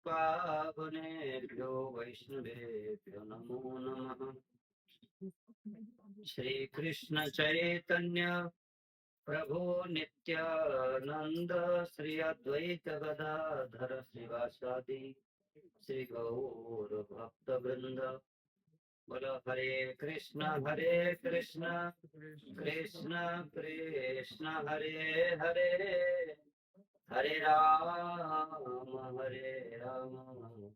पावनेभ्यो वैष्णवेभ्यो नमो नमः। श्री कृष्ण चैतन्य प्रभु नित्यानंद श्री अद्वैत गदाधर श्रीवासादि श्री गौर भक्त वृंद। बोलो हरे कृष्ण कृष्ण कृष्ण हरे हरे, हरे राम राम हरे हरे।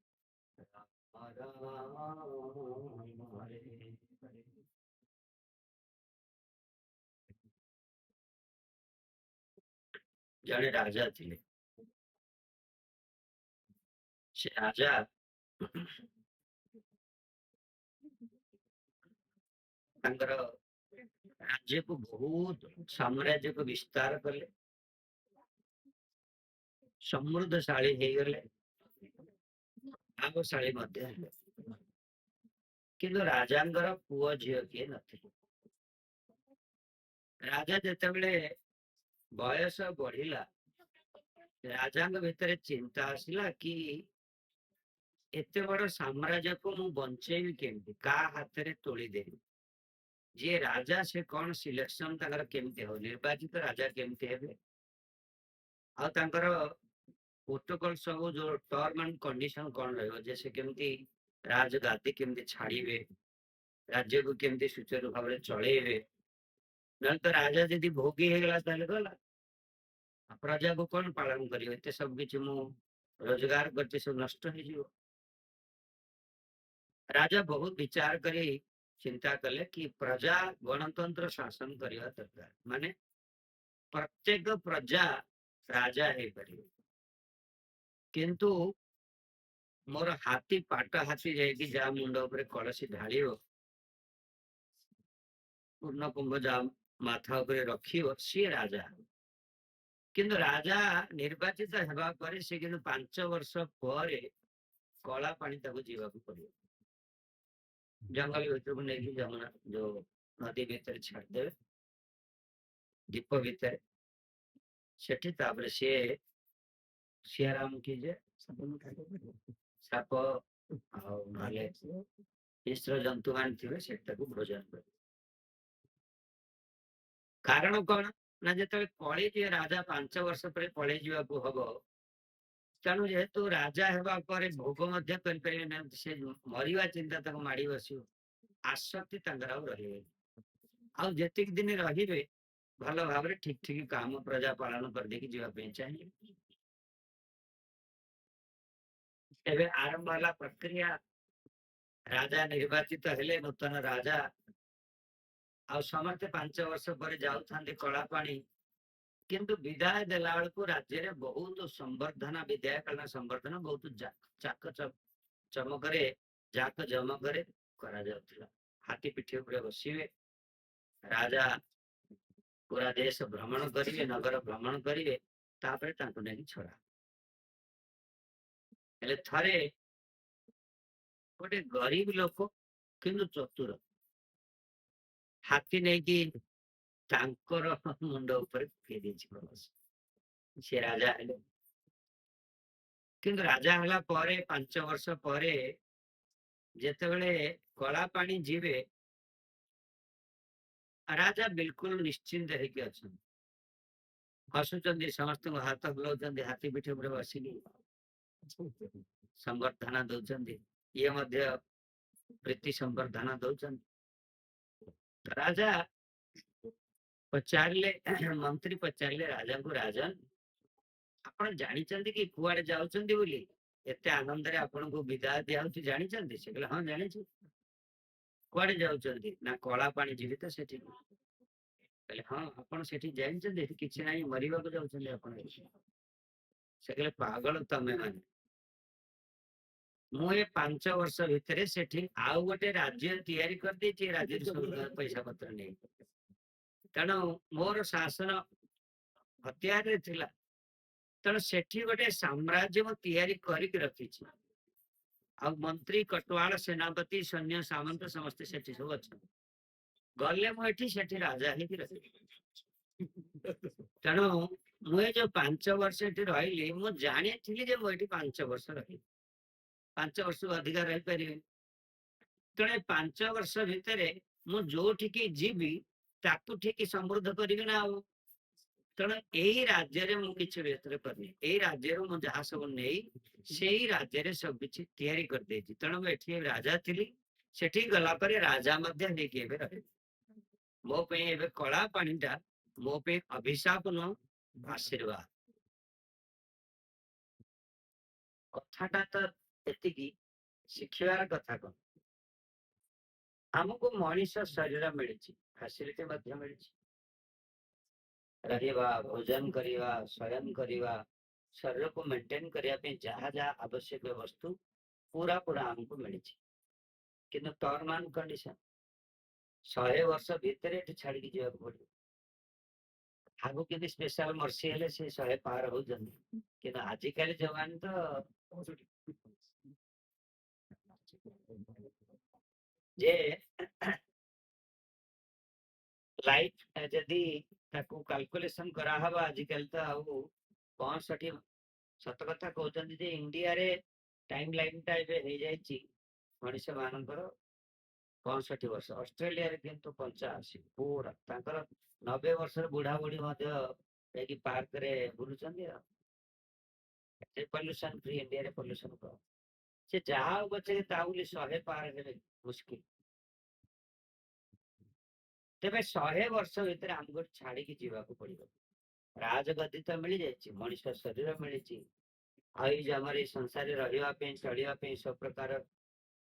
जड़े राजा थे, से राजा राज्य को बहुत साम्राज्य को विस्तार कले, समृद्धशाली हो गले, भागशाली मध्य हेले। किंतु राजांगर पुओ झियो किए नथिले। राजा जेतेबेले बयस बढ़िला, राजांग भितर चिंता आसिला कि एते बड़ साम्राज्य को मु बंचेबी केमती, का हाथ रे तोड़ी देबी। जे राजा से कौन सिलेक्शन ताकर केमती हो, निर्वाचित राजा केमती हेबे, आ तांकर प्रोटोकॉल सब जो टर्म एंड कंडीशन कौन रहबो, जैसे केमती राजगादी केमती छाड़ीबे, राज्य को केमती सुचारू भाव में चलेबे। न तो राजा यदि भोगी हेगला ताले गला, प्रजा को कौन पालन करियो, एते सब किछि मु रोजगार करते सब नष्ट हो जिवो। राजा बहुत विचार करी चिंता कले कि प्रजा गणतंत्र शासन करिया दरकार, माने प्रत्येक प्रजा राजा हे करियो। किंतु मोर हाथी पाट हाथी जाइकी जा मुंड उपरे कलसी ढालियो, पूर्ण कुंभ जा माथा उपरे रखियो, सी राजा। किंतु राजा निर्वाचित हेबा परे से किंतु 5 वर्ष परे कला पानी ताको जीवाकू पड़ियो। जंगल भीतर को नहीं, जमुना जो नदी भीतर छाड़ देवे, दीप भीतर सेठी तापर से सियाराम की जे साप आले हिंस्र जंतु मान थिबे सेटाको भोजन करे। कारण कौन ना, जेतबे पळे जे राजा 5 वर्ष परे पळे जीवाकू हबो, तेणु जेहेतु राजा हेबा परे भोग मध्य करि परिबे ना, से मरिवा चिंता ताको माडी बसियो, आसक्ति तांकर आउ रहिबे। आउ जेतिक दिन रहिबे भल भाव में ठीक ठीक काम प्रजा पालन कर देकी जीवा पे चाहिए। एबे आरंभ वाला प्रक्रिया, राजा निर्वाचित हेले, नूतन राजा आ समस्त 5 वर्ष पर जाउथांती कला पानी। किंतु विदाय देला बेलू राज्य रे बहुत संवर्धना, विदाय कालीन संवर्धना बहुत चाक चमकरे जाक जमकरे करा जाउथिला। हाथी पिठी ऊपर बसिवे, राजा पूरा देश भ्रमण करिवे, नगर भ्रमण करिवे, तापरे तांको नेकी छड़ा। हेले थरे गोटे गरीब लोक किंतु चतुर हाथी नहीं कि तांकर मुंड ऊपर फेरी से राजा हेले। किंतु राजा हला परे 5 वर्ष परे जेतेबेले कला पानी जीवे, राजा बिल्कुल निश्चिंत हेकि अछन, हसुचंदी, समस्त हाथ बुलाउचंदी, हाथी पिठी ऊपर बसिकी संवर्धना दउचंदी, ये मध्य प्रीति संवर्धना दउचंदी। राजा पचारे मंत्री पचारे राजा को, राजन आपण जानिचंदी कि कुआडे जाउचंदी बोली, एते आनंद रे आपण को विदाय दिया होची, जानिचंदी? से कहले हां जानिछु। कुआडे जाउचंदी ना, कला पानी जीवी तो सेठी। कहले हां आपण सेठी जानिचंदी? किछि नाही, मरिबा को जाउचंदी आपण। से कहले पागल तमे माने, मु ए 5 वर्ष भितरे सेठी आउ गोटे राज्य तैयारी कर देछि, राज्य सब पैसा पत्र नहीं। तेणु मोर शासन हथियार रे थिला, तेणु सेठी गोटे साम्राज्य मु तैयारी करिक रखिछि। आ मंत्री कटवाल सेनापति सैन्य सामंत समस्त सेठी सब अच्छा गले, मु एठी सेठी राजा ही रही। तेणु मुझे जो 5 वर्ष एठी रहिली, मु जानी थिली जे मु एठी 5 वर्ष रही। 5 ବର୍ଷ ଅଧିକା ରହିପାରିବେ। ତେଣୁ 5 ବର୍ଷ ଭିତରେ ମୁଁ ଯୋଉଠିକି ଯିବି ତାକୁ ଠିକ ସମୃଦ୍ଧ କରିବି ନା ଆଉ। ତେଣୁ ଏଇ ରାଜ୍ୟରେ ମୁଁ କିଛି ଭିତରେ କରିନି, ଏଇ ରାଜ୍ୟରୁ ମୁଁ ଯାହା ସବୁ ନେଇ ସେଇ ରାଜ୍ୟରେ ସବୁ କିଛି ତିଆରି କରିଦେଇଛି। ତେଣୁ ମୁଁ ଏଠି ରାଜା ଥିଲି, ସେଠି ଗଲା ପରେ ରାଜା ମଧ୍ୟ ହେଇକି ଏବେ ରହିବି। ମୋ ପାଇଁ ଏବେ କଳା ପାଣିଟା ମୋ ପାଇଁ ଅଭିଶାପ ନୁହଁ, ଆଶୀର୍ବାଦ। କଥାଟା ତ ଏତିକି, ଶିଖିବାର କଥା କଣ? ଆମକୁ ମଣିଷ ଶରୀର ମିଳିଛି, ଫାସିଲିଟି ମଧ୍ୟ ମିଳିଛି, ରହିବା, ଭୋଜନ କରିବା, ଶୟନ କରିବା, ଶରୀରକୁ ମେଣ୍ଟେନ କରିବା ପାଇଁ ଯାହା ଯାହା ଆବଶ୍ୟକ ବସ୍ତୁ ପୁରା ପୁରା ଆମକୁ ମିଳିଛି। କିନ୍ତୁ ଟର୍ମ ଆଣ୍ଡ କଣ୍ଡିସନ 100 ବର୍ଷ ଭିତରେ ଏଠି ଛାଡିକି ଯିବାକୁ ପଡିବ। ଆଗକୁ କେମିତି ସ୍ପେଶାଲ ମର୍ସି ହେଲେ ସେ 100 ପାର ହଉଛନ୍ତି, କିନ୍ତୁ ଆଜିକାଲି ଯୋଉମାନେ ତ ଯେ ଲାଇଫ ଯଦି ତାକୁ କାଲକୁଲେସନ କରାହବ ଆଜିକାଲି ତ ଆଉ 65, ସତ କଥା କହୁଛନ୍ତି ଯେ ଇଣ୍ଡିଆରେ ଟାଇମ ଲାଇନ ଟା ଏବେ ହେଇଯାଇଛି ମଣିଷ ମାନଙ୍କର 65 ବର୍ଷ, ଅଷ୍ଟ୍ରେଲିଆରେ କିନ୍ତୁ 85, ପୁରା ତାଙ୍କର 90 ବର୍ଷର ବୁଢା ବୁଢୀ ମଧ୍ୟ ଯାଇକି ପାର୍କରେ ବୁଲୁଛନ୍ତି। ଆଉ ପଲ୍ୟୁସନ ଫ୍ରି, ଇଣ୍ଡିଆରେ ପଲ୍ୟୁସନ କମ। ସେ ଯାହା ହଉ ପଛେ ତା ବୋଲି 100 ପାର ହେଲେ ମୁସ୍କିଲ। ତେବେ 100 ବର୍ଷ ଭିତରେ ଆମକୁ ଛାଡିକି ଯିବାକୁ ପଡିବ। ରାଜଗଦି ତ ମିଳିଯାଇଛି, ମଣିଷ ଶରୀର ମିଳିଛି, ଆଉ ଏଇ ଆମର ଏଇ ସଂସାରରେ ରହିବା ପାଇଁ, ଚଳିବା ପାଇଁ ସବୁ ପ୍ରକାର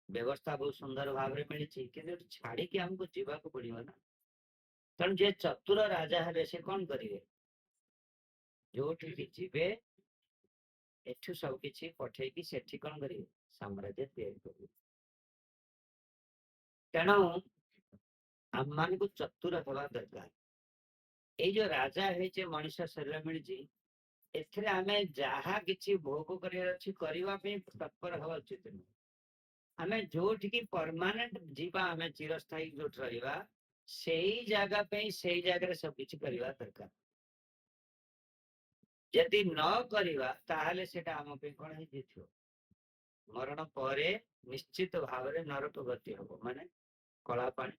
ବ୍ୟବସ୍ଥା ବହୁତ ସୁନ୍ଦର ଭାବରେ ମିଳିଛି, କିନ୍ତୁ ଏଠି ଛାଡିକି ଆମକୁ ଯିବାକୁ ପଡିବ ନା। ତେଣୁ ଯିଏ ଚତୁର ରାଜା ହେବେ ସେ କଣ କରିବେ? ଯୋଉଠିକି ଯିବେ ଏଠୁ ସବୁ କିଛି ପଠେଇକି ସେଠି କଣ କରିବେ? ସାମ୍ରାଜ୍ୟ ତିଆରି କରିବେ। ତେଣୁ ଆମମାନଙ୍କୁ ଚତୁର ହେବା ଦରକାର। ଏଇ ଯୋଉ ରାଜା ହେଇଛେ, ମଣିଷ ଶରୀର ମିଳିଛି, ଏଥିରେ ଆମେ ଯାହା କିଛି ଭୋଗ କରିବାର ଅଛି କରିବା ପାଇଁ ତତ୍ପର ହେବା ଉଚିତ ନୁହେଁ। ଆମେ ଯୋଉଠିକି ପରମାନେଣ୍ଟ ଯିବା, ଆମେ ଚିରସ୍ଥାୟୀ ଯୋଉଠି ରହିବା, ସେଇ ଜାଗା ପାଇଁ ସେଇ ଜାଗାରେ ସବୁ କିଛି କରିବା ଦରକାର। ଯଦି ନ କରିବା ତାହେଲେ ସେଟା ଆମ ପାଇଁ କଣ ହେଇଯାଇଥିବ? ମରଣ ପରେ ନିଶ୍ଚିତ ଭାବରେ ନରକ ଗତି ହବ, ମାନେ କଳା ପାଣି।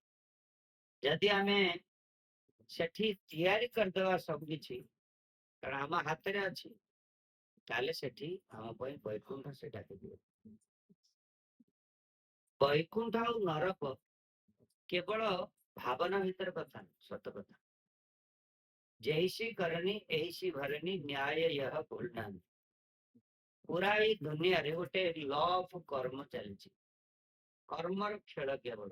ଯଦି ଆମେ ସେଠି ତିଆରି କରିଦେବା ସବୁ କିଛି, କାରଣ ଆମ ହାତରେ ଅଛି, ତାହେଲେ ସେଠି ଆମ ପାଇଁ ବୈକୁଣ୍ଠ ସେଟା ହେଇଯିବ। ବୈକୁଣ୍ଠ ଆଉ ନରକ କେବଳ ଭାବନା ଭିତରେ କଥା, ସତ କଥା। ଜୈସି କରନି ଏଇସି ଭରନି, ନ୍ୟାୟ यह ଭୁଲ ନାହିଁ। ପୁରା ଏଇ ଦୁନିଆରେ ଗୋଟେ ଲ ଅଫ କର୍ମ ଚାଲିଛି, କର୍ମର ଖେଳ କେବଳ।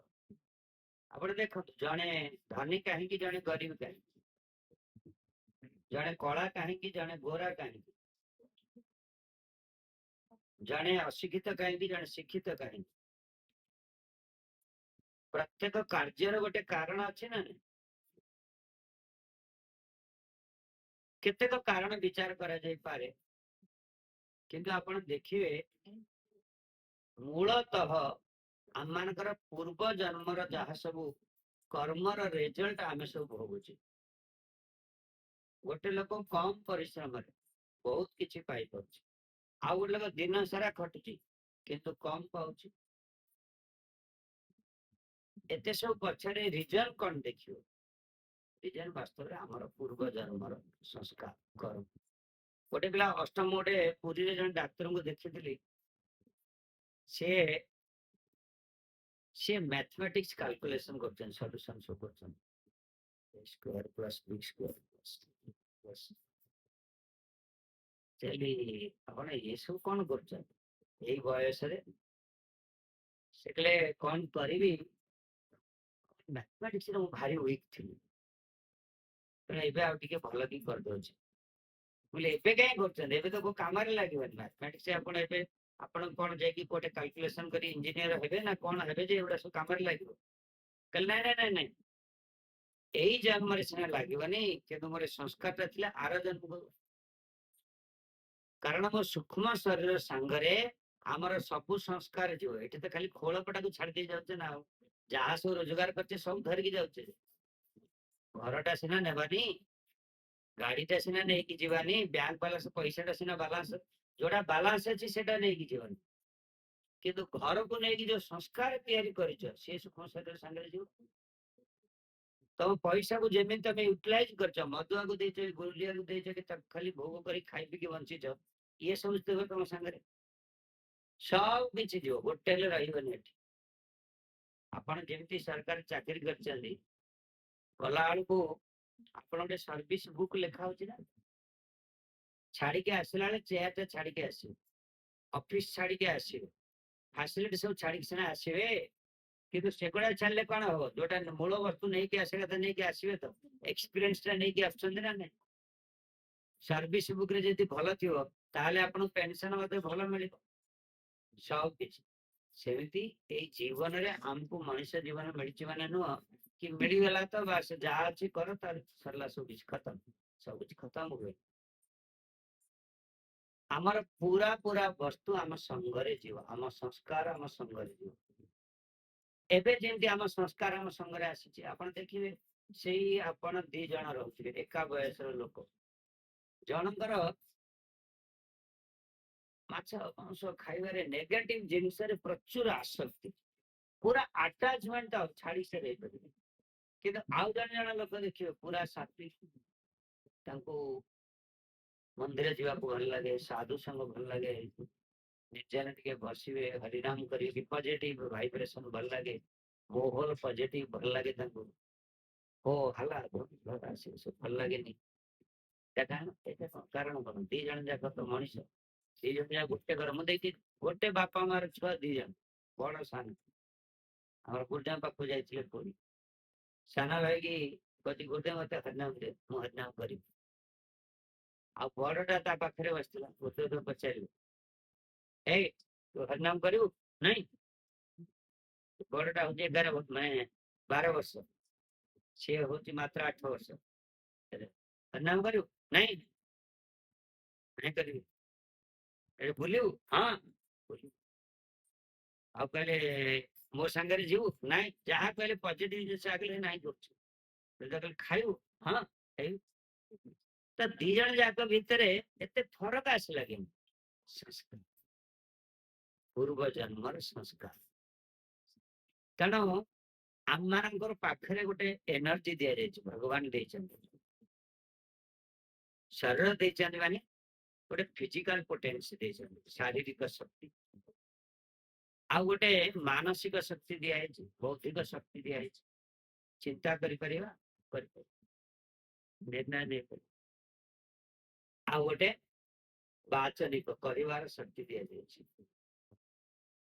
ଆପଣ ଦେଖନ୍ତୁ, ଜଣେ ଧନୀ କାହିଁକି, ଜଣେ ଗରିବ କାହିଁକି, ଜଣେ କଳା କାହିଁକି, ଜଣେ ଗୋରା କାହିଁକି, ଜଣେ ଅଶିକ୍ଷିତ କାହିଁକି, ଜଣେ ଶିକ୍ଷିତ କାହିଁକି? ପ୍ରତ୍ୟେକ କାର୍ଯ୍ୟର ଗୋଟେ କାରଣ ଅଛି ନା ନାହିଁ? କେତେକ କାରଣ ବିଚାର କରାଯାଇପାରେ, କିନ୍ତୁ ଆପଣ ଦେଖିବେ ମୂଳତଃ ଆମମାନଙ୍କର ପୂର୍ବ ଜନ୍ମର ଯାହା ସବୁ କର୍ମର ରେଜଲ୍ଟ ଆମେ ସବୁ ଭୋଗୁଛୁ। ଗୋଟେ ଲୋକ କମ ପରିଶ୍ରମରେ ବହୁତ କିଛି ପାଇପାରୁଛି, ଆଉ ଗୋଟେ ଲୋକ ଦିନ ସାରା ଖଟୁଛି କିନ୍ତୁ କମ ପାଉଛି। ଏତେ ସବୁ ପଛରେ ରିଜନ କଣ ଦେଖିବ? ରିଜନ ବାସ୍ତବରେ ଆମର ପୂର୍ବ ଜନ୍ମର ସଂସ୍କାର, କର୍ମ। ଗୋଟେ ପିଲା ଅଷ୍ଟମ, ଗୋଟେ ପୁରୀରେ ଜଣେ ଡାକ୍ତରଙ୍କୁ ଦେଖିଥିଲି, ସିଏ ମ୍ୟାଥମେଟିକ୍ସ କାଲକୁଲେସନ କରୁଛନ୍ତି, ସଲ୍ୟୁସନ ସବୁ କରୁଛନ୍ତି। a square plus b square plus ଆପଣ ଏସବୁ କଣ କରୁଛନ୍ତି ଏଇ ବୟସରେ? ସେ କହିଲେ କଣ କରିବି, ମ୍ୟାଥମେଟିକ୍ସରେ ମୁଁ ଭାରି ୱିକ୍ ଥିଲି, ତେଣୁ ଏବେ ଆଉ ଟିକେ ଭଲ କି କରିଦଉଛି। ବୋଲେ ଏବେ କାହିଁ କରୁଛନ୍ତି? ଏବେ ତ କୋଉ କାମରେ ଲାଗିବନି ମ୍ୟାଥମେଟିକ୍ସ। ଆପଣ ଏବେ ଆପଣ କଣ ଯାଇକି ଗୋଟେ କାଲକୁଲେସନ କରି ଇଞ୍ଜିନିୟର ହେବେ ନା କଣ ହେବେ ଯେ ଏଗୁଡା ସବୁ କାମରେ ଲାଗିବ? କହିଲେ ନାଇଁ ନାଇଁ ନାଇଁ ନାଇଁ, ଏଇ ଜନ୍ମରେ ସିନା ଲାଗିବନି, କିନ୍ତୁ ମୋର ସଂସ୍କାରଟା ଥିଲା ଆର ଜନ୍ମକୁ। କାରଣ ମୋ ସୂକ୍ଷ୍ମ ଶରୀର ସାଙ୍ଗରେ ଆମର ସବୁ ସଂସ୍କାର ଯିବ। ଏଠି ତ ଖାଲି ଖୋଳପଟାକୁ ଛାଡି ଦେଇ ଯାଉଛେ ନା, ଆଉ ଯାହା ସବୁ ରୋଜଗାର କରୁଛେ ସବୁ ଧରିକି ଯାଉଛେ। ଘରଟା ସିନା ନେବାନି, ଗାଡିଟା ସିନା ନେଇକି ଯିବାନି, ବ୍ୟାଙ୍କ ବାଲାନ୍ସ ପଇସାଟା ସିନା ବାଲାନ୍ସ, ଯୋଉଟା ବାଲାନ୍ସ ଅଛି ସେଟା ନେଇକି ଯିବାନି। କିନ୍ତୁ ଘରକୁ ନେଇକି ଯୋଉ ସଂସ୍କାର ତିଆରି କରିଛ ସେ ସୁଖ ଶରୀର ସାଙ୍ଗରେ ଯିବ। ତମ ପଇସାକୁ ଯେମିତି ତମେ ୟୁଟିଲାଇଜ କରିଛ, ମଦୁଆକୁ ଦେଇଛ, ଗୁଲିଆକୁ ଦେଇଛ, କି ତାକୁ ଖାଲି ଭୋଗ କରି ଖାଇ ପିକି ବଞ୍ଚିଛ, ଇଏ ସବୁ ଥିବ ତମ ସାଙ୍ଗରେ, ସବୁ କିଛି ଯିବ, ଗୋଟେ ହେଲେ ରହିବନି ଏଠି। ଆପଣ ଯେମିତି ସରକାର ଚାକିରି କରିଛନ୍ତି, ଗଲା ବେଳକୁ ଆପଣ ଗୋଟେ ସର୍ଭିସ ବୁକ୍ ଲେଖା ହଉଛି ନା, ଛାଡିକି ଆସିଲା ବେଳେ ଚେୟାରଟା ଛାଡିକି ଆସିବେ, ଅଫିସ ଛାଡିକି ଆସିବେ, ଫାସିଲିଟି ସବୁ ଛାଡିକି ସିନା ଆସିବେ, କିନ୍ତୁ ସେଗୁଡା ଛାଡିଲେ କଣ ହବ? ଯୋଉଟା ମୂଳ ବସ୍ତୁ ନେଇକି ଆସିବା କଥା ନେଇକି ଆସିବେ ତ, ଏକ୍ସପିରିଏନ୍ସ ଟା ନେଇକି ଆସୁଛନ୍ତି ନା ନାଇଁ। ସର୍ଭିସ ବୁକ୍ ରେ ଯଦି ଭଲ ଥିବ ତାହେଲେ ଆପଣଙ୍କୁ ପେନସନ ମଧ୍ୟ ଭଲ ମିଳିବ, ସବୁ କିଛି। ସେମିତି ଏଇ ଜୀବନରେ ଆମକୁ ମଣିଷ ଜୀବନ ମିଳିଛି ମାନେ ନୁହଁ କି ମିଳିଗଲା ତ ବାସ ଯାହା ଅଛି କର, ତାର ସରିଲା, ସବୁ କିଛି ଖତମ, ସବୁ କିଛି ଖତମ ହୁଏ। ଆମର ପୁରା ପୁରା ବସ୍ତୁ ଆମ ସଙ୍ଗରେ ଯିବ, ଆମ ସଂସ୍କାର ଆମ ସଙ୍ଗରେ ଯିବ। ଏବେ ଯେମିତି ଆମ ସଂସ୍କାର ଆମ ସଙ୍ଗରେ ଆସିଛି, ଆପଣ ଦେଖିବେ ସେଇ ଆପଣ 2 ଜଣ ରହୁଥିବେ ଏକା ବୟସର ଲୋକ, ଜଣଙ୍କର ମାଛ ମାଂସ ଖାଇବାରେ ନେଗେଟିଭ ଜିନିଷରେ ପ୍ରଚୁର ଆସକ୍ତି, ପୁରା ଆଟାଚମେଣ୍ଟ ଛାଡି ସେ ରହିପାରିବେ। କିନ୍ତୁ ଆଉ ଜଣେ ଲୋକ ଦେଖିବେ ପୁରା ସାତ୍ଵିକ, ତାଙ୍କୁ ମନ୍ଦିର ଯିବାକୁ ଭଲ ଲାଗେ, ସାଧୁ ସଙ୍ଗ ଭଲ ଲାଗେ, ନିଜର ଟିକେ ବସିବେ, ହରିନାମ କରିବେ, ପଜିଟିଭ ଭାଇବ୍ରେସନ ଭଲ ଲାଗେ, ମାହୋଲ ପଜିଟିଭ ଭଲ ଲାଗେ ତାଙ୍କୁ। ଓ ହେଲା ଆସିବ ସବୁ ଭଲ ଲାଗେନି। ଏଇଟା କଣ କାରଣ? କଣ 2 ଜଣ ଯାକ ତ ମଣିଷ, 2 ଜଣ ଯାକ ଗୋଟେ ଘର। ମୁଁ ଦେଖି ଗୋଟେ ବାପା ମାର ଛୁଆ 2 ଜଣ, ବଡ ସାନ। ଆମର ଗୁରୁଜା ପାଖକୁ ଯାଇଥିଲେ ପୁରୀ, ସାନ ଭାଇ କି କହୁଛି ଗୁରୁଜା ମତେ ହରିନାମ ଦେ, ମୁଁ ହରିନାମ କରିବି। ଆଉ ବଡଟା ତା ପାଖରେ ବସିଥିଲା, ଗୁରୁଦେବ ପଚାରିଲେ, ଏଇ ତୁ ହରିନାମ କରିବୁ? ନାଇଁ। ବଡଟା ହଉଛି 12 ବର୍ଷ, ସିଏ ହଉଛି ମାତ୍ର 8 ବର୍ଷ। ହରିନାମ କରିବୁ? ନାଇଁ। ନାଇଁ କରିବି। ଏ ବୁଲିବୁ? ହଁ ବୁଲିବୁ। ଆଉ କହିଲେ ମୋ ସାଙ୍ଗରେ ଯିବୁ? ନାଇଁ। ଯାହା କହିଲେ ପଜିଟିଭ ଜିନିଷ ଆଗରେ ନାଇଁ କରୁଛୁ। କହିଲେ ଖାଇବୁ? ହଁ ଖାଇବୁ। ତ 2 ଜଣ ଯାକ ଭିତରେ ଏତେ ଫରକ ଆସିଲା କେମିତି? ସଂସ୍କାର, ପୂର୍ବ ଜନ୍ମର ସଂସ୍କାର। ତେଣୁ ଆମମାନଙ୍କର ପାଖରେ ଗୋଟେ ଏନର୍ଜି ଦିଆଯାଇଛି, ଭଗବାନ ଦେଇଛନ୍ତି, ଶରୀର ଦେଇଛନ୍ତି, ମାନେ ଗୋଟେ ଫିଜିକାଲ ପୋଟେନ୍ସ ଦେଇଛନ୍ତି, ଶାରୀରିକ ଶକ୍ତି। ଆଉ ଗୋଟେ ମାନସିକ ଶକ୍ତି ଦିଆଯାଇଛି, ବୌଦ୍ଧିକ ଶକ୍ତି ଦିଆଯାଇଛି, ଚିନ୍ତା କରିପାରିବା, ନିର୍ଣ୍ଣୟ ନେଇପାରିବା। ଆଉ ଗୋଟେ ବାଚନିକ କରିବାର ଶକ୍ତି ଦିଆଯାଇଛି।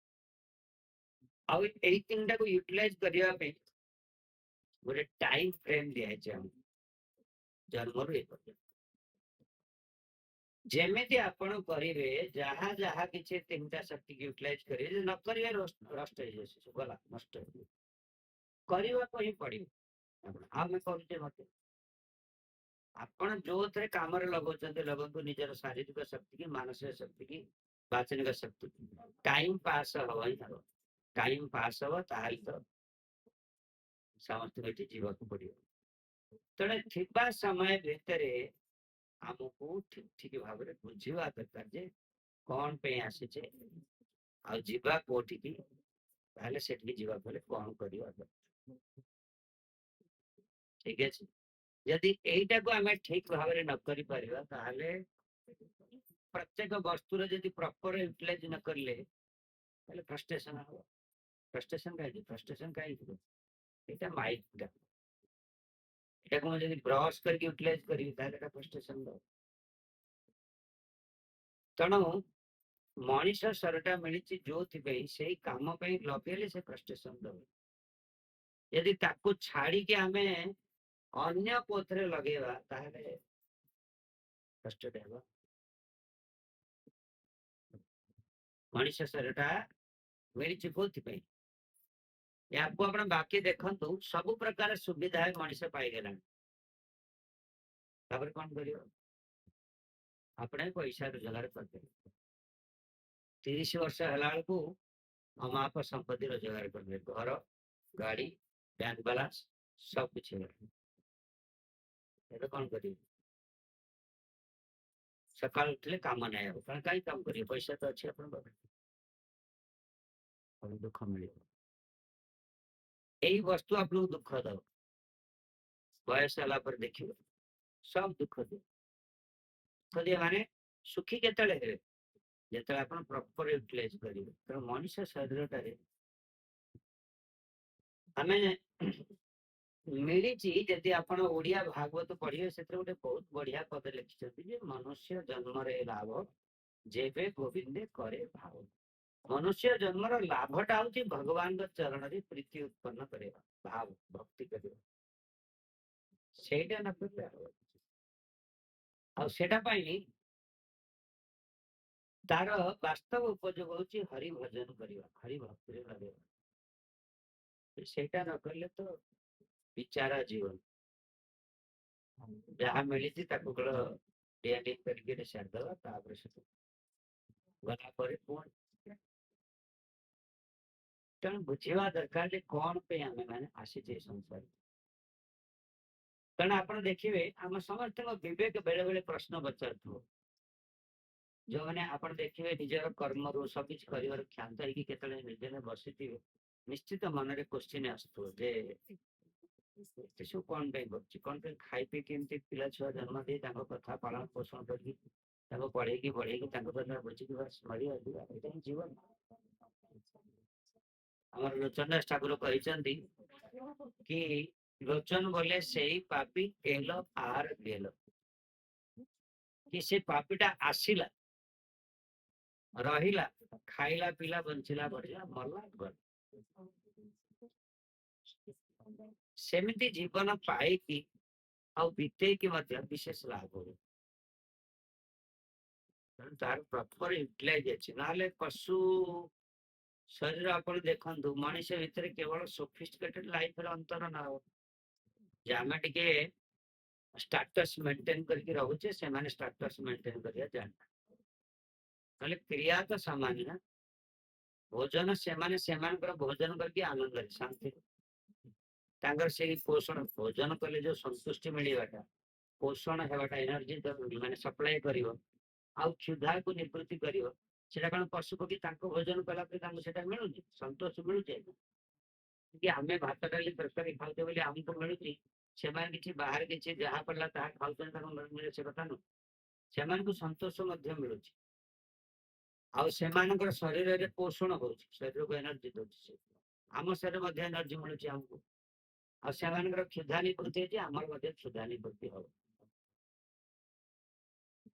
ଆଉ ଏଇ 3ଟାକୁ ୟୁଟିଲାଇଜ କରିବା ପାଇଁ ଗୋଟେ ଟାଇମ ଫ୍ରେମ ଦିଆଯାଇଛି ଆମକୁ, ଜନ୍ମରୁ ଏ ପର୍ଯ୍ୟନ୍ତ। ଯେମିତି ଆପଣ କରିବେ, ଯାହା ଯାହା କିଛି 3ଟା ଶକ୍ତିକୁ ୟୁଟିଲାଇଜ କରିବେ, ନ କରିବେ ନଷ୍ଟ ହେଇଯିବ, ଗଲା ନଷ୍ଟ ହେଇଯିବ। କରିବାକୁ ହିଁ ପଡିବ। ଆମେ କରୁଛେ ମତେ, ଆପଣ ଯୋଉଥିରେ କାମରେ ଲଗାଉଛନ୍ତି ଲଗନ୍ତୁ, ନିଜର ଶାରୀରିକ ଶକ୍ତି କି, ମାନସିକ ଶକ୍ତି କି, ବାଚନିକ ଶକ୍ତି। ଟାଇମ ପାସ୍ ହବ ହିଁ ହବ, ଟାଇମ ପାସ୍ ହବ, ତାହେଲେ ତ ସମସ୍ତଙ୍କୁ ଏଠି ଯିବାକୁ ପଡିବ। ତେଣୁ ଥିବା ସମୟ ଭିତରେ ଆମକୁ ଠିକ ଠିକ ଭାବରେ ବୁଝିବା ଦରକାର ଯେ କଣ ପାଇଁ ଆସିଛେ, ଆଉ ଯିବା କୋଉଠିକି, ତାହେଲେ ସେଠିକି ଯିବାକୁ ହେଲେ କଣ କରିବା ଦରକାର। ଠିକ ଅଛି। ଯଦି ଏଇଟାକୁ ଆମେ ଠିକ ଭାବରେ ନ କରିପାରିବା, ତାହେଲେ ପ୍ରତ୍ୟେକ ବସ୍ତୁର ଯଦି ପ୍ରପର ୟୁଟିଲାଇଜ ନ କରିଲେ, ତାହେଲେ ଫ୍ରଷ୍ଟ୍ରେସନ ହବ। ଫ୍ରଷ୍ଟ୍ରେସନ କାହିଁକି? ଫ୍ରଷ୍ଟ୍ରେସନ କାହିଁକି? ଏଇଟା ମାଇଣ୍ଡଟା, ଏଟାକୁ ମୁଁ ଯଦି ବ୍ରଶ କରିକି ୟୁଟିଲାଇଜ କରିବି, ତାହେଲେ ଏଟା ଫ୍ରଷ୍ଟ୍ରେସନ ଦବ। ତେଣୁ ମଣିଷ ଶରୀରଟା ମିଳିଛି ଯୋଉଥିପାଇଁ, ସେଇ କାମ ପାଇଁ ଲଗେଇଲେ ସେ ଫ୍ରଷ୍ଟ୍ରେସନ ଦବ। ଯଦି ତାକୁ ଛାଡିକି ଆମେ ଅନ୍ୟ କୋଉଥିରେ ଲଗେଇବା, ତାହେଲେ କଷ୍ଟଟା ହେବ। ମଣିଷ ଶରୀରଟା ମିଳିଛି କୋଉଥିପାଇଁ? ୟାକୁ ଆପଣ ବାକି ଦେଖନ୍ତୁ, ସବୁ ପ୍ରକାର ସୁବିଧା ମଣିଷ ପାଇଗଲାଣି, ତାପରେ କଣ କରିବ? ଆପଣ ପଇସା ରୋଜଗାର କରିଦେବେ, 30 ବର୍ଷ ହେଲା ବେଳକୁ ଅମାପ ସମ୍ପତ୍ତି ରୋଜଗାର କରିବେ, ଘର, ଗାଡି, ବ୍ୟାଙ୍କ ବାଲାନ୍ସ, ସବୁ କିଛି ହେଇଗଲା। ଏବେ କଣ କରିବେ? ସକାଳୁ ଉଠିଲେ କାମ ନାହିଁ, ଆଉ କାରଣ କାହିଁ କାମ କରିବେ? ପଇସା ତ ଅଛି ଆପଣଙ୍କ ପାଖରେ। ଆପଣ ଦୁଃଖ ମିଳିବ। ଏଇ ବସ୍ତୁ ଆପଣଙ୍କୁ ଦୁଃଖ ଦବ, ବୟସ ହେଲା ପରେ ଦେଖିବ ସବୁ ଦୁଃଖ ଦିଏ। ଦୁଃଖ ଦିଏ ମାନେ ସୁଖୀ କେତେବେଳେ ହେବେ, ଯେତେବେଳେ ଆପଣ ପ୍ରପର ୟୁଟିଲାଇଜ କରିବେ। ତେଣୁ ମଣିଷ ଶରୀରଟାରେ ଆମେ ମିଳିଛି, ଯଦି ଆପଣ ଓଡିଆ ଭାଗବତ ପଢିବେ ସେଥିରେ ଗୋଟେ ବହୁତ ବଢିଆ ପଦ ଲେଖିଛନ୍ତି ଯେ ମନୁଷ୍ୟ ଜନ୍ମରେ ଲାଭ ଯେବେ ଗୋବିନ୍ଦେ କରେ ଭାବ। ମନୁଷ୍ୟ ଜନ୍ମର ଲାଭଟା ହଉଛି ଭଗବାନଙ୍କ ଚରଣରେ ପ୍ରୀତି ଉତ୍ପନ୍ନ କରିବା, ଭାବ ଭକ୍ତି କରିବା। ସେଇଟା ନ କଲେ ଆଉ ସେଟା ପାଇଁ ତାର ବାସ୍ତବ ଉପଯୋଗ ହଉଛି ହରି ଭଜନ କରିବା, ହରି ଭକ୍ତିରେ ଲଗେଇବା। ସେଇଟା ନ କଲେ ତ ବିଚାରା ଜୀବନ, ଯାହା ମିଳିଛି ତାକୁ କେବଳ ଡିଆଡିଂ କରିକି ସାରିଦବା, ତାପରେ ସେଠୁ ଗଲା ପରେ ପୁଣି। ତେଣୁ ବୁଝିବା ଦରକାର ଯେ କଣ ପାଇଁ ଆମେ ମାନେ ଆସିଛେ ଏ ସଂସାର। କାରଣ ଆପଣ ଦେଖିବେ ଆମ ସମସ୍ତଙ୍କ ବିବେକ ବେଳେ ବେଳେ ପ୍ରଶ୍ନ ପଚାରୁଥିବ। ଯୋଉମାନେ ଆପଣ ଦେଖିବେ ନିଜର କର୍ମରୁ ସବୁକିଛି କରିବାର କ୍ଷାନ୍ତ ହେଇକି କେତେବେଳେ ନିଜେ ବସିଥିବେ, ନିଶ୍ଚିତ ମନରେ କୋଶ୍ଚିନ୍ ଆସୁଥିବ ଯେ ଏସବୁ କଣ ପାଇଁ କରୁଛି, କଣ ପାଇଁ ଖାଇ ପିଇ କେମିତି ପିଲା ଛୁଆ ଜନ୍ମ ଦେଇ ତାଙ୍କ କଥା ପାଳନ ପୋଷଣ କରିକି ତାଙ୍କୁ ପଢେଇକି ବଢେଇକି ତାଙ୍କ କଥା ବୁଝିକି ବାସ୍ ମରିବା ଯିବା, ଏଇଟା ହିଁ ଜୀବନ। ଆମର ଲୋଚନ ଠାକୁର କହିଛନ୍ତି କି ଲୋଚନ ବୋଲେ ସେଇ ପାପି ତେଲ ଆହାର ତେଲ, କି ସେ ପାପିଟା ଆସିଲା ରହିଲା ଖାଇଲା ପିଲା ବଞ୍ଚିଲା ବଢିଲା ମଲା ଗଲା। ସେମିତି ଜୀବନ ପାଇକି ଆଉ ବିତେଇକି ମଧ୍ୟ ବିଶେଷ ଲାଭ ହୁଏ। ତାର ପ୍ରପର ୟୁଟିଲାଇଜ ଅଛି। ନହେଲେ ପଶୁ ଶରୀର ଆପଣ ଦେଖନ୍ତୁ, ମଣିଷ ଭିତରେ କେବଳ ସୋଫିଷ୍ଟିକେଟେଡ ଲାଇଫର ଅନ୍ତର ନ ହଉ, ଯେ ଆମେ ଟିକେ ଷ୍ଟାଟସ ମେଣ୍ଟେନ କରିକି ରହୁଛେ, ସେମାନେ ଷ୍ଟାଟସ ମେଣ୍ଟେନ କରିବା ଜାଣିନାହାନ୍ତି। ତାହେଲେ କ୍ରିୟା ତ ସମାନ ନା। ଭୋଜନ ସେମାନେ ସେମାନଙ୍କର ଭୋଜନ କରିକି ଆନନ୍ଦରେ ଶାନ୍ତି, ତାଙ୍କର ସେଇ ପୋଷଣ ଭୋଜନ କଲେ ଯୋଉ ସନ୍ତୁଷ୍ଟି ମିଳିବାଟା, ପୋଷଣ ହେବାଟା, ଏନର୍ଜି ମାନେ ସପ୍ଲାଏ କରିବ ଆଉ କ୍ଷୁଧାକୁ ନିବୃତ୍ତି କରିବ, ସେଟା କଣ ପଶୁ ପକ୍ଷୀ ତାଙ୍କ ଭୋଜନ କଲା ପରେ ତାଙ୍କୁ ସେଟା ମିଳୁଛି, ସନ୍ତୋଷ ମିଳୁଛି? କି ଆମେ ଭାତ ଡାଲି ତରକାରୀ ଖାଉଛେ ବୋଲି ଆମକୁ ମିଳୁଛି, ସେମାନେ କିଛି ବାହାରେ କିଛି ଯାହା ପଡିଲା ତାହା ଖାଉଛନ୍ତି ତାଙ୍କୁ ମିଳେ ସେ କଥା ନୁହଁ। ସେମାନଙ୍କୁ ସନ୍ତୋଷ ମଧ୍ୟ ମିଳୁଛି, ଆଉ ସେମାନଙ୍କର ଶରୀରରେ ପୋଷଣ ହଉଛି, ଶରୀରକୁ ଏନର୍ଜି ଦଉଛି। ଆମ ଶରୀର ମଧ୍ୟ ଏନର୍ଜି ମିଳୁଛି ଆମକୁ, ଆଉ ସେମାନଙ୍କର କ୍ଷୁଧା ନିବୃତ୍ତି ହେଇଛି, ଆମର ମଧ୍ୟ କ୍ଷୁଧା ନିବୃତ୍ତି ହବ।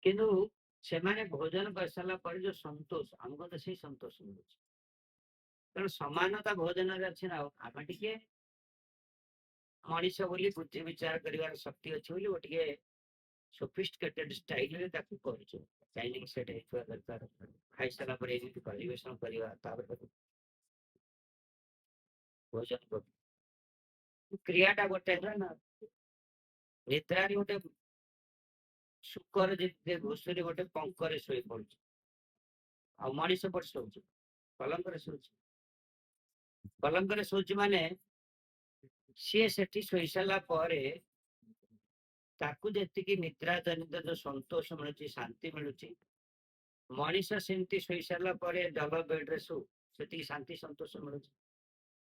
କିନ୍ତୁ ସେମାନେ ଭୋଜନ କରିସାରିଲା ପରେ ଯୋଉ ସନ୍ତୋଷ, ଆମକୁ ତ ସେଇ ସନ୍ତୋଷ ମିଳୁଛି। ତେଣୁ ସମାନତା ଭୋଜନରେ ଅଛି ନା। ଆମେ ଟିକେ ମଣିଷ ବୋଲି ବୁଦ୍ଧି ବିଚାର କରିବାର ଶକ୍ତି ଅଛି ବୋଲି ଟିକେ ସୋଫିଷ୍ଟିକେଟେଡ ଷ୍ଟାଇଲରେ ତାକୁ କରୁଛୁ, ଚାଇନିଂ ସେଟ ହେଇଥିବା ଦରକାର। ଖାଇସାରିଲା ପରେ ଏମିତି ପରିବେଷଣ କରିବା, ତାପରେ ଭୋଜନ କରୁ। କ୍ରିୟାଟା ଗୋଟେ ହେଲା ନା। ନିଦ୍ରାରେ ଗୋଟେ ଶୁକର ଯେମିତି ଘୁଷୁରୀ ଗୋଟେ ପଙ୍କରେ ଶୋଇ ପଡୁଛି, ଆଉ ମଣିଷ ପରି ଶୋଉଛି, ପଲଙ୍କରେ ଶୋଉଛି। ପଲଙ୍କରେ ଶୋଉଛି ମାନେ ସିଏ ସେଠି ଶୋଇ ସାରିଲା ପରେ ତାକୁ ଯେତିକି ନିଦ୍ରା ଜନିତ ଯୋଉ ସନ୍ତୋଷ ମିଳୁଛି, ଶାନ୍ତି ମିଳୁଛି, ମଣିଷ ସେମିତି ଶୋଇ ସାରିଲା ପରେ ଡବଲ ବେଡରେ ଶୋଉ, ସେତିକି ଶାନ୍ତି ସନ୍ତୋଷ ମିଳୁଛି।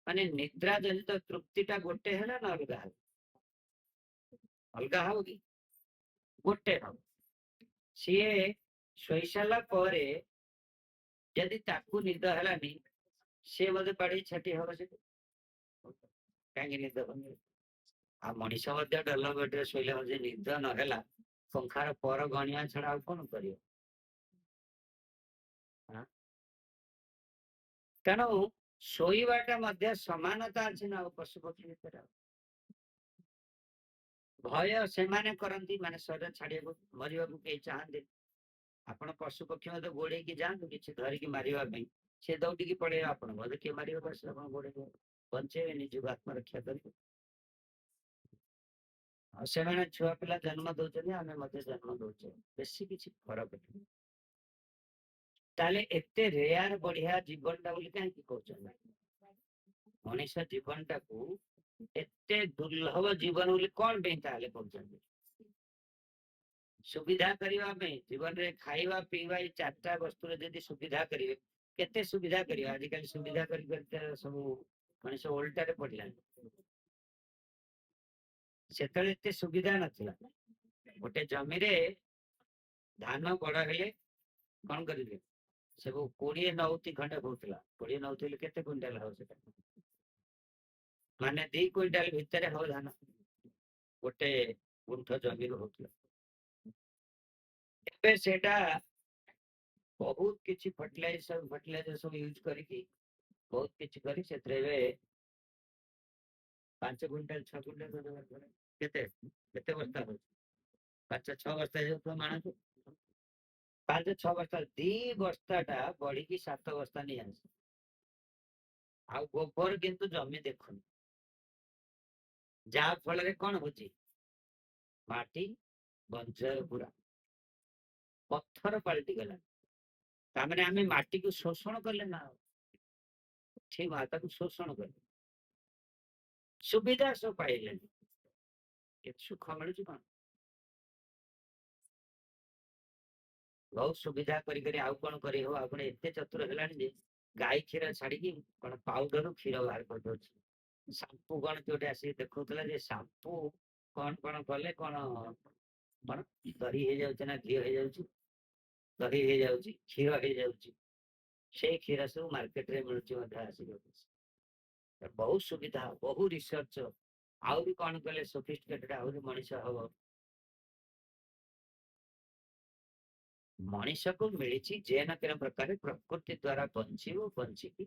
ମାନେ ନିଦ୍ରା ଜନିତ ତୃପ୍ତିଟା ଗୋଟେ ହେଲା ନା ଅଲଗା ହବ? ଅଲଗା ହବ କି? ଗୋଟେ ହବ। ସିଏ ଶୋଇ ସାରିଲା ପରେ ଯଦି ତାକୁ ନିଦ ହେଲାନି, ସିଏ ବୋଧେ ବାଡେଇ ଛାଟି ହବ ସେଠି, କାହିଁକି ନିଦ ହବନି? ଆଉ ମଣିଷ ମଧ୍ୟ ଡଲ ବେଡରେ ଶୋଇଲେ ମଧ୍ୟ ନିଦ ନହେଲା, ପଙ୍ଖାର ପର ଗଣିଆ ଛଡା ଆଉ କଣ କରିବ? ତେଣୁ ଶୋଇବାଟା ମଧ୍ୟ ସମାନତା ଅଛି ନା ପଶୁ ପକ୍ଷୀ ଭିତରେ। ଭୟ ସେମାନେ କରନ୍ତି, ମାନେ ଶରୀର ଛାଡିବାକୁ ମରିବାକୁ କେହି ଚାହାନ୍ତି। ଆପଣ ପଶୁ ପକ୍ଷୀ ମଧ୍ୟ ଗୋଡେଇକି ଯାଆନ୍ତୁ କିଛି ଧରିକି ମାରିବା ପାଇଁ, ସେ ଦୌଡ଼ିକି ପଳେଇବେ, ଆପଣ ବୋଧେ କିଏ ମାରିବାକୁ ଆସିଲେ ଆପଣ ଗୋଡେଇକି ବଞ୍ଚେଇବେ, ନିଜକୁ ଆତ୍ମରକ୍ଷା କରିବେ। ଆଉ ସେମାନେ ଛୁଆ ପିଲା ଜନ୍ମ ଦଉଛନ୍ତି, ଆମେ ମଧ୍ୟ ଜନ୍ମ ଦଉଛେ, ବେଶୀ କିଛି ଫରକ ନାହିଁ। ତାହେଲେ ଏତେ ରେୟାର ବଢିଆ ଜୀବନଟା ବୋଲି କାହିଁକି କହୁଛନ୍ତି? ମଣିଷ ଜୀବନଟାକୁ ଏତେ ଦୁର୍ଲଭ ଜୀବନ ବୋଲି କଣ ପାଇଁ ତାହେଲେ କହୁଛନ୍ତି? ସୁବିଧା କରିବା ପାଇଁ। ଜୀବନରେ ଖାଇବା ପିଇବା ଏଇ ଚାରିଟା ବସ୍ତୁରେ ଯଦି ସୁବିଧା କରିବେ, କେତେ ସୁବିଧା କରିବ ଆଜିକାଲି ସୁବିଧା କରି ସବୁ ମଣିଷ ଓଲଟାରେ ପଡିଲାଣି। ସେତେବେଳେ ଏତେ ସୁବିଧା ନଥିଲା। ଗୋଟେ ଜମିରେ ଧାନ ବଡ ହେଲେ କଣ କରିବେ, ସବୁ 20 ନଉତି ଖଣ୍ଡେ ହଉଥିଲା। 20 ନଉତି ହେଲେ କେତେ କୁଇଣ୍ଟାଲ ହବ ସେଟା, ମାନେ 2 କୁଇଣ୍ଟାଲ ଭିତରେ ହବ ଧାନ ଗୋଟେ ଗୁଣ୍ଠ ଜମିରୁ ହଉଥିଲା। ଏବେ ସେଟା ବହୁତ କିଛି ଫର୍ଟିଲାଇଜର ସବୁ ୟୁଜ କରିକି ବହୁତ କିଛି କରି ସେଥିରେ ଏବେ 5 କୁଇଣ୍ଟାଲ 6 କୁଇଣ୍ଟାଲ କେତେ କେତେ ବସ୍ତା ହଉଛି, 5-6 ବସ୍ତା ହେଇଯାଉଥିବ ମାଣକୁ। 5-6 ବସ୍ତା, 2 ବସ୍ତା ଟା ବଢିକି 7 ବସ୍ତା ନେଇଆସେ। ଆଉ ଗୋବର କିନ୍ତୁ ଜମି ଦେଖୁନି, ଯାହା ଫଳରେ କଣ ହଉଛି, ମାଟି ବଞ୍ଜର ପୁରା ପଥର ପାଲଟି ଗଲା। ତାମାନେ ଆମେ ମାଟିକୁ ଶୋଷଣ କଲେ ନା, ଠିକ ତାକୁ ଶୋଷଣ କଲେ, ସୁବିଧା ସବୁ ପାଇଲେଣି, କେତେ ସୁଖ ମିଳୁଛି କଣ। ବହୁତ ସୁବିଧା କରିକରି ଆଉ କଣ କରିହବ, ଆଉ କଣ ଏତେ ଚତୁର ହେଲାଣି ଯେ ଗାଈ କ୍ଷୀର ଛାଡିକି କଣ ପାଉଡରରୁ କ୍ଷୀର ବାହାର କରିଦଉଛି। ସାମ୍ପୁ କଣ ଗୋଟେ ଆସିକି ଦେଖଉଥିଲା ଯେ ସାମ୍ପୁ କଣ କଣ କଲେ କଣ କଣ ଦହି ହେଇଯାଉଛି ନା ଘିଅ ହେଇଯାଉଛି, ଦହି ହେଇଯାଉଛି, କ୍ଷୀର ହେଇଯାଉଛି। ସେଇ କ୍ଷୀର ସବୁ ମାର୍କେଟରେ ମିଳୁଛି ମଧ୍ୟ ଆସିକି। ବହୁତ ସୁବିଧା, ବହୁ ରିସର୍ଚ୍ଚ, ଆହୁରି କଣ କଲେ ସୋଫିଷ୍ଟିକେଟେଡ ଆହୁରି ମଣିଷ ହବ। ମଣିଷକୁ ମିଳିଛି ଯେ ନା କେତେ ପ୍ରକାର ପ୍ରକୃତି ଦ୍ଵାରା ବଞ୍ଚିବ, ବଞ୍ଚିକି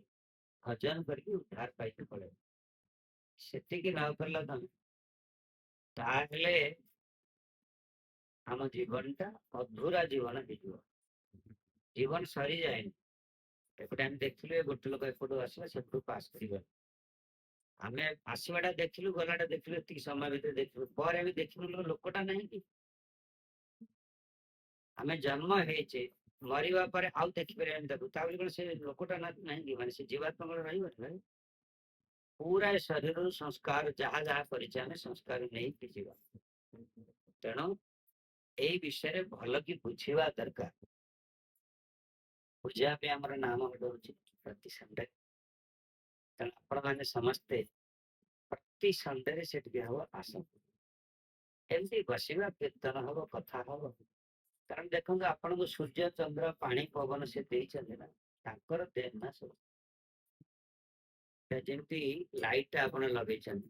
ଭଜନ କରିକି ଉଦ୍ଧାର ପାଇକି ପଳେଇବ। ସେତିକି ନ କଲ ତମେ, ତାହେଲେ ଆମ ଜୀବନଟା ଅଧୁରା ଜୀବନ ହେଇଯିବ, ଜୀବନ ସରିଯାଏନି। ଏପଟେ ଆମେ ଦେଖିଲୁ ଗୋଟେ ଲୋକ ଏପଟୁ ଆସିଲା, ସେପଟୁ ପାସ୍ କରିଗଲା। ଆମେ ଆସିବାଟା ଦେଖିଲୁ, ଗଲାଟା ଦେଖିଲୁ, ଏତିକି ସମୟ ଭିତରେ ଦେଖିଲୁ, ପରେ ଆମେ ଦେଖିଲୁ ଲୋକଟା ନାହିଁ କି। ଆମେ ଜନ୍ମ ହେଇଛେ, ମରିବା ପରେ ଆଉ ଦେଖିପାରିବାନି ତାକୁ, ତାପରେ କଣ ସେ ଲୋକଟା ନାହିଁ କି, ମାନେ ସେ ଜୀବାତ୍ମା ରହିବ। ପୁରା ଶରୀରରୁ ସଂସ୍କାର ଯାହା ଯାହା କରିଛେ ଆମେ ସଂସ୍କାର ନେଇକି ଯିବା। ତେଣୁ ଏଇ ବିଷୟରେ ଭଲ କି ବୁଝିବା ଦରକାର। ବୁଝିବା ପାଇଁ ଆମର ନାମ ହଉଛି ପ୍ରତି ସଣ୍ଡେ। ତେଣୁ ଆପଣ ମାନେ ସମସ୍ତେ ପ୍ରତି ସଣ୍ଡେରେ ସେଠିକି ହବ ଆସନ୍ତୁ, ଏମିତି ବସିବା, କୀର୍ତ୍ତନ ହବ, କଥା ହବ। କାରଣ ଦେଖନ୍ତୁ ଆପଣଙ୍କୁ ସୂର୍ଯ୍ୟ ଚନ୍ଦ୍ର ପାଣି ପବନ ସେ ଦେଇଛନ୍ତି ନା, ତାଙ୍କର ଦେନ ନା ସବୁ। ଯେମିତି ଲାଇଟ ଟା ଆପଣ ଲଗେଇଛନ୍ତି,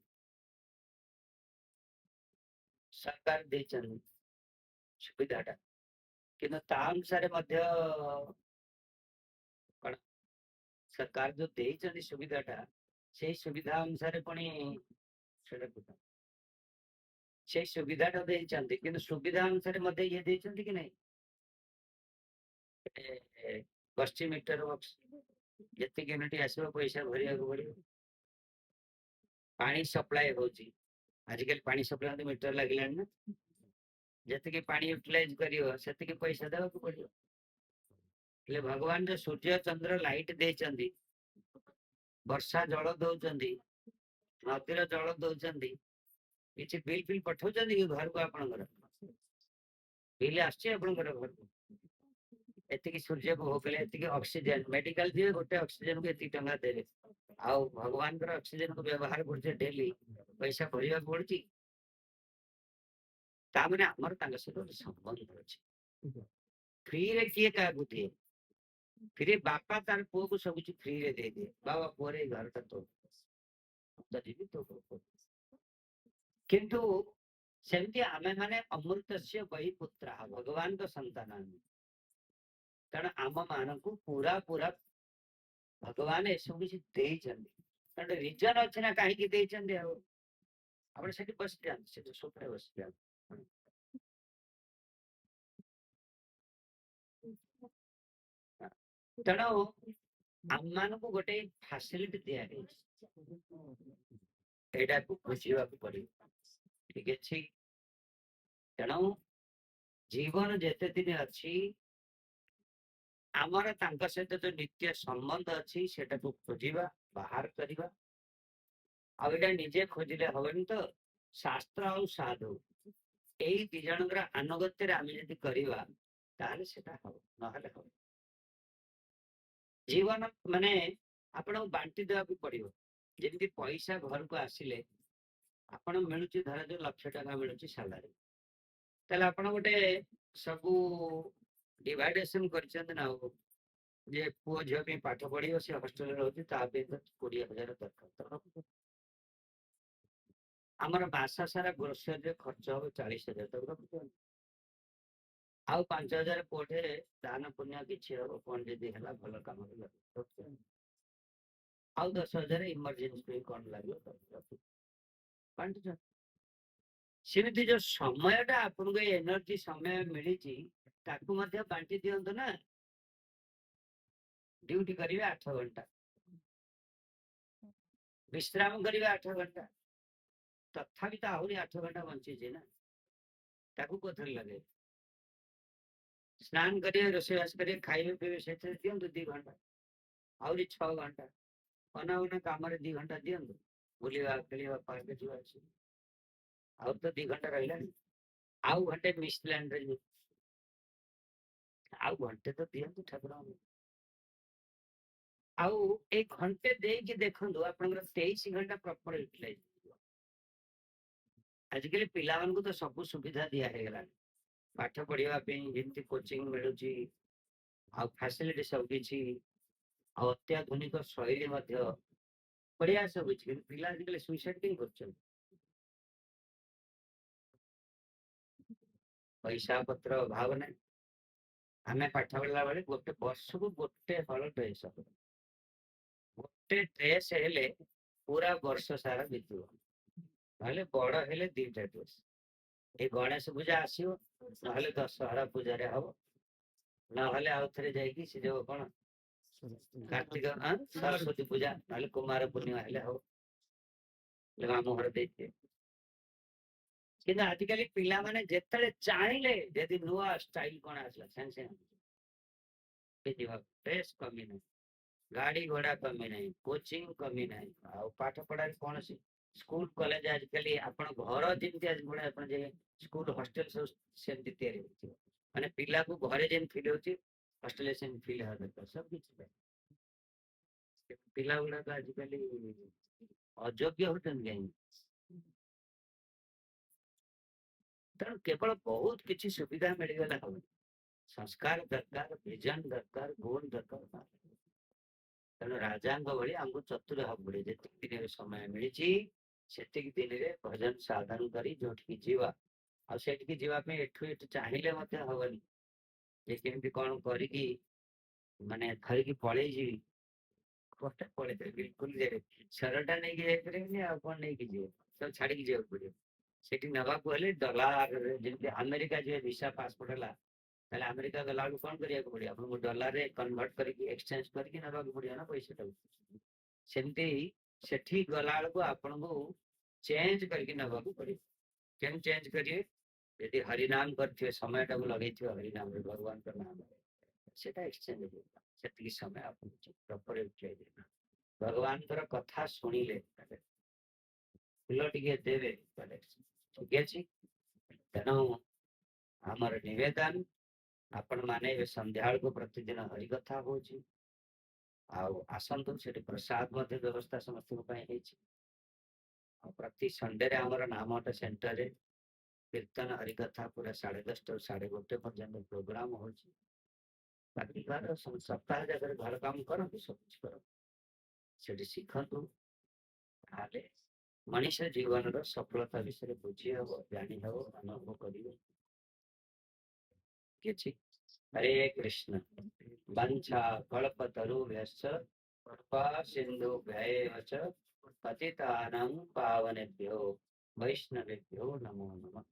ସରକାର ଦେଇଛନ୍ତି ସୁବିଧାଟା, କିନ୍ତୁ ତା ଅନୁସାରେ ମଧ୍ୟ କଣ ସରକାର ଯୋଉ ଦେଇଛନ୍ତି ସୁବିଧାଟା, ସେଇ ସୁବିଧା ଅନୁସାରେ ପୁଣି ସେଟା ସେଇ ସୁବିଧାଟା ଦେଇଛନ୍ତି, କିନ୍ତୁ ସୁବିଧା ଅନୁସାରେ ମଧ୍ୟ ଇଏ ଦେଇଛନ୍ତି କି ନାହିଁ, ପଶ୍ଚିମ ମିଟର ବକ୍ସ ଯେତିକି ୟୁନିଟ ଆସିବ ପଇସା ଭରିବାକୁ ପଡିବ। ପାଣି ସପ୍ଲାଏ ହଉଛି, ଆଜିକାଲି ପାଣି ସପ୍ଲାଏ ମିଟର ଲାଗିଲାଣି ନା, ଯେତିକି ପାଣି ୟୁଟିଲାଇଜ କରିବ ସେତିକି ପଇସା ଦେବାକୁ ପଡିବ। ହେଲେ ଭଗବାନ ଯୋଉ ସୂର୍ଯ୍ୟ ଚନ୍ଦ୍ର ଲାଇଟ ଦେଇଛନ୍ତି, ବର୍ଷା ଜଳ ଦଉଛନ୍ତି, ନଦୀର ଜଳ ଦଉଛନ୍ତି, କିଛି ବିଲ୍ ଫିଲ୍ ପଠଉଛନ୍ତି କି ଘରକୁ ଆପଣଙ୍କର, ବିଲ୍ ଆସୁଛି ଆପଣଙ୍କର ଘରକୁ, ଏତିକି ସୂର୍ଯ୍ୟକୁ ଭୋଗିଲେ ଏତିକି ଅକ୍ସିଜେନ, ମେଡିକାଲ ଯିବେ ଗୋଟେ ଅକ୍ସିଜେନକୁ ଏତିକି ଟଙ୍କା ଦେବେ, ଆଉ ଭଗବାନଙ୍କର ଅକ୍ସିଜେନକୁ ବ୍ୟବହାର କରୁଛେ ଡେଲି, ପଇସା ଭରିବାକୁ ପଡୁଛି। ତାମାନେ ଆମର ତାଙ୍କ ସହିତ ଗୋଟେ ସମ୍ବନ୍ଧ ଅଛି। ଫ୍ରିରେ କିଏ କାହାକୁ ଦିଏ, ଫ୍ରି ବାପା ତାର ପୁଅକୁ ସବୁ କିଛି ଫ୍ରିରେ ଦେଇଦିଏ, ବାବା ପୁଅରେ ଏଇ ଘରଟା ତୋ, ଯିବି ତୋ। କିନ୍ତୁ ସେମିତି ଆମେ ମାନେ ଅମୃତସ୍ୟ ବହି ପୁତ୍ରା, ଭଗବାନଙ୍କ ସନ୍ତାନ ଆମେ। କାରଣ ଆମ ମାନଙ୍କୁ ପୁରା ପୁରା ଭଗବାନ ଏସବୁ କିଛି ଦେଇଛନ୍ତି, କାରଣ ରିଜନ ଅଛି ନା କାହିଁକି ଦେଇଛନ୍ତି। ଆଉ ଆପଣ ସେଠି ବସିଯାଆନ୍ତୁ, ସେଠି ସୋଫାରେ ବସିଯାଆନ୍ତୁ। ତେଣୁ ଆମମାନଙ୍କୁ ଗୋଟେ ଫାସିଲିଟି ଦିଆଯାଇଛି, ଏଇଟାକୁ ବୁଝିବାକୁ ପଡିବ, ଠିକ ଅଛି। ତେଣୁ ଜୀବନ ଯେତେ ଦିନ ଅଛି, ଆମର ତାଙ୍କ ସହିତ ଯୋଉ ନିତ୍ୟ ସମ୍ବନ୍ଧ ଅଛି ସେଟାକୁ ଖୋଜିବା, ବାହାର କରିବା। ଆଉ ଏଇଟା ନିଜେ ଖୋଜିଲେ ହବନି ତ, ଶାସ୍ତ୍ର ଆଉ ସାଧୁ ଏଇ 2 ଜଣଙ୍କର ଆନୁଗତ୍ୟରେ ଆମେ ଯଦି କରିବା ତାହେଲେ ସେଟା ହବ, ନହେଲେ ହବ। ଜୀବନ ମାନେ ଆପଣଙ୍କୁ ବାଣ୍ଟି ଦେବାକୁ ପଡିବ। ଯେମିତି ପଇସା ଘରକୁ ଆସିଲେ ଆପଣ ମିଳୁଛି ଧରାଯାଉ 1,00,000 ମିଳୁଛି ସାଲାରୀ, ତାହେଲେ ଆପଣ ଗୋଟେ ସବୁ ଡିଭାଇଡେସନ କରିଛନ୍ତି ନା ଆଉ। ଯେ ପୁଅ ଝିଅ ପାଇଁ ପାଠ ପଢିବ, ସେ ହଷ୍ଟେଲରେ ରହୁଛି, ତା ପାଇଁ ତ 20,000 ଦରକାର। ତ ଆମର ମାସ ସାରା ଗ୍ରୋସରୀରେ ଖର୍ଚ୍ଚ ହବ 40,000, ତାକୁ ରଖୁଛନ୍ତି। ଆଉ 5,000 କୋଉଠି ଦାନ ପୁଣ୍ୟ କିଛି ହବ, କଣ ଯଦି ହେଲା ଭଲ କାମରେ ରଖୁଛନ୍ତି। ଆଉ 10,000 ଇମର୍ଜେନ୍ସି ପାଇଁ କଣ ଲାଗିବ ତାକୁ ବାଣ୍ଟୁଛନ୍ତି। ସେମିତି ଯୋଉ ସମୟଟା ଆପଣଙ୍କୁ ଏନର୍ଜି ସମୟ ମିଳିଛି ତାକୁ ମଧ୍ୟ ବାଣ୍ଟି ଦିଅନ୍ତୁ ନା। ଡ୍ୟୁଟି କରିବେ 8 ଘଣ୍ଟା, ବିଶ୍ରାମ କରିବେ 8 ଘଣ୍ଟା, ତଥାପି ତ ଆହୁରି 8 ଘଣ୍ଟା ବଞ୍ଚିଛି ନା, ତାକୁ କୋଉଥିରେ ଲଗେଇବେ? ସ୍ନାନ କରିବେ, ରୋଷେଇବାସ କରିବେ, ଖାଇବେ ପିଇବେ, ସେଥିରେ ଦିଅନ୍ତୁ 2 ଘଣ୍ଟା, ଆହୁରି 6 ଘଣ୍ଟା ଅନାବନା କାମରେ 2 ଘଣ୍ଟା ଦିଅନ୍ତୁ। ବୁଲିବା ଖେଳିବା ପାର୍କ ଯିବା ଆସିବା, ଆଉ ତ 2 ଘଣ୍ଟା ରହିଲାନି। ଆଉ ଘଣ୍ଟେ ମିସଲ୍ୟାଣ୍ଡରେ, ଆଉ ଘଣ୍ଟେ ତ ଦିଅନ୍ତୁ ଠାକୁରଙ୍କୁ। ଆଉ ଏଇ ଘଣ୍ଟେ ଦେଇକି ଦେଖନ୍ତୁ ଆପଣଙ୍କର 23 ଘଣ୍ଟା ପ୍ରପର ୟୁଟିଲାଇଜ ହେଇଯିବ। ଆଜିକାଲି ପିଲାମାନଙ୍କୁ ତ ସବୁ ସୁବିଧା ଦିଆ ହେଇଗଲାଣି, ପାଠ ପଢିବା ପାଇଁ ଯେମିତି କୋଚିଂ ମିଳୁଛି, ଆଉ ଫ୍ୟାସିଲିଟି ସବୁ କିଛି, ଆଉ ଅତ୍ୟାଧୁନିକ ଶୈଳୀ ମଧ୍ୟ ବଢିଆ ସବୁ ଅଛି। କିନ୍ତୁ ପିଲା ଆଜିକାଲି ସୁଇସାଇଡ କାହିଁ କରୁଛନ୍ତି? ପଇସା ପତ୍ର ଅଭାବ ନାହିଁ। ଆମେ ପାଠ ପଢିଲା ବେଳେ ଗୋଟେ ବର୍ଷକୁ ଗୋଟେ ହଳ ଡ୍ରେସ୍ ହବ, ଗୋଟେ ଡ୍ରେସ୍ ହେଲେ ପୁରା ବର୍ଷ ସାରା ବିତିବ। ନହେଲେ ବଡ ହେଲେ 2ଟା ଡ୍ରେସ୍। ଏଇ ଗଣେଶ ପୂଜା ଆସିବ, ନହେଲେ ଦଶହରା ପୂଜାରେ ହବ, ନହେଲେ ଆଉ ଥରେ ଯାଇକି ସେ ଯୋଉ କଣ କାର୍ତ୍ତିକ ସରସ୍ଵତୀ ପୂଜା, ନହେଲେ କୁମାର ପୂର୍ଣ୍ଣିମା ହେଲେ ହବ, ମାମୁଁ ଘର ଦେଇଥିବେ। କିନ୍ତୁ ଆଜିକାଲି ପିଲାମାନେ ଯେତେବେଳେ ଚାହିଁଲେ ଯଦି ନୂଆ ଷ୍ଟାଇଲ କଣ ଆସିଲା ସାଙ୍ଗେ ସାଙ୍ଗେ ପିନ୍ଧିବା, ଡ୍ରେସ୍ କମି ନାହିଁ, ଗାଡି ଘୋଡା କମି ନାହିଁ, କୋଚିଂ କମି ନାହିଁ, ଆଉ ପାଠ ପଢାରେ କୌଣସି ସ୍କୁଲ କଲେଜ ଆଜିକାଲି ଆପଣ ଘର ଯେମିତି ଆଜି ଭଳିଆ ଆପଣ ଯେ ସ୍କୁଲ ହଷ୍ଟେଲ ସବୁ ସେମିତି ତିଆରି ହେଇଥିବ, ମାନେ ପିଲାକୁ ଘରେ ଯେମିତି ଫିଲ୍ ହଉଛି ହଷ୍ଟେଲରେ ସେମିତି ଫିଲ୍ ହେବା ଦରକାର ସବୁ କିଛି ପାଇଁ। ପିଲା ଗୁଡାକ ଆଜିକାଲି ଅଯୋଗ୍ୟ ହଉଛନ୍ତି କାହିଁକି? ତେଣୁ କେବଳ ବହୁତ କିଛି ସୁବିଧା ମିଳିଗଲା ହବନି, ସଂସ୍କାର ଦରକାର, ଭିଜନ ଦରକାର, ଗୁଣ ଦରକାର। ତେଣୁ ରାଜାଙ୍କ ଭଳି ଆମକୁ ଚତୁର ହବାକୁ ପଡିବ। ଯେତିକି ଦିନରେ ସମୟ ମିଳିଛି ସେତିକି ଦିନରେ ଭଜନ ସାଧନ କରି ଯୋଉଠିକି ଯିବା, ଆଉ ସେଠିକି ଯିବା ପାଇଁ ଏଠୁ ଚାହିଁଲେ ମଧ୍ୟ ହବନି ଯେ କେମିତି କଣ କରିକି ମାନେ ଧରିକି ପଳେଇ ଯିବି। ଗୋଟେ ପଳେଇଦେବେ ବିଲକୁଲ ଯିବେ, ଶରଟା ନେଇକି ଯାଇପାରିବେନି, ଆଉ କଣ ନେଇକି ଯିବେ? ସବୁ ଛାଡିକି ଯିବାକୁ ପଡିବ। ସେଠି ନେବାକୁ ହେଲେ ଡଲାର, ଯେମିତି ଆମେରିକା ଯିବେ ଭିସା ପାସପୋର୍ଟ ହେଲା, ତାହେଲେ ଆମେରିକା ଗଲାବେଳକୁ କଣ କରିବାକୁ ପଡିବ? ଆପଣଙ୍କୁ ଡଲାରରେ କନଭର୍ଟ କରିକି ଏକ୍ସଚେଞ୍ଜ କରିକି ନେବାକୁ ପଡିବ ନା ପଇସାଟାକୁ। ସେମିତି ସେଠି ଗଲା ବେଳକୁ ଆପଣଙ୍କୁ ଚେଞ୍ଜ କରିକି ନେବାକୁ ପଡିବ। କେମିତି ଚେଞ୍ଜ କରିବେ? ଯଦି ହରିନାମ କରିଥିବେ, ସମୟଟାକୁ ଲଗେଇଥିବେ ହରିନାମରେ, ଭଗବାନଙ୍କ ନାମରେ, ସେଟା ଏକ୍ସଚେଞ୍ଜ ହେଇଯିବ। ସେତିକି ସମୟ ଆପଣଙ୍କୁ ପ୍ରପର ୟୁଟିଲାଇଜ। ଭଗବାନଙ୍କର କଥା ଶୁଣିଲେ ଫୁଲ ଟିକେ ଦେବେ, ଠିକ ଅଛି। ତେଣୁ ଆମର ନିବେଦନ, ଆପଣ ମାନେ ଏବେ ସନ୍ଧ୍ୟା ବେଳକୁ ପ୍ରତିଦିନ ହରିକଥା ହଉଛି, ଆଉ ଆସନ୍ତୁ, ସେଠି ପ୍ରସାଦ ମଧ୍ୟ ବ୍ୟବସ୍ଥା ସମସ୍ତଙ୍କ ପାଇଁ ହେଇଛି। ଆଉ ପ୍ରତି ସଣ୍ଡେରେ ଆମର ନାମଟା ସେଣ୍ଟରରେ କୀର୍ତ୍ତନ ହରିକଥା ପୁରା 10:30ରୁ 1:30 ପର୍ଯ୍ୟନ୍ତ ପ୍ରୋଗ୍ରାମ ହଉଛି। ବାକି ଘର ସପ୍ତାହ ଜାଗାରେ ଘର କାମ କରନ୍ତୁ, ସବୁ କିଛି କରନ୍ତୁ, ସେଠି ଶିଖନ୍ତୁ, ତାହେଲେ ମଣିଷ ଜୀବନର ସଫଳତା ବିଷୟରେ ବୁଝି ହବ, ଜାଣି ହବ, ଅନୁଭବ କରିବେ। କିଛି ହରେ କୃଷ୍ଣ। वंशा कल्पतरुभ्यश्च कृपा सिन्धुभ्यैव च पतितानां पावनेभ्यो वैष्णवेभ्यो नमो नमः।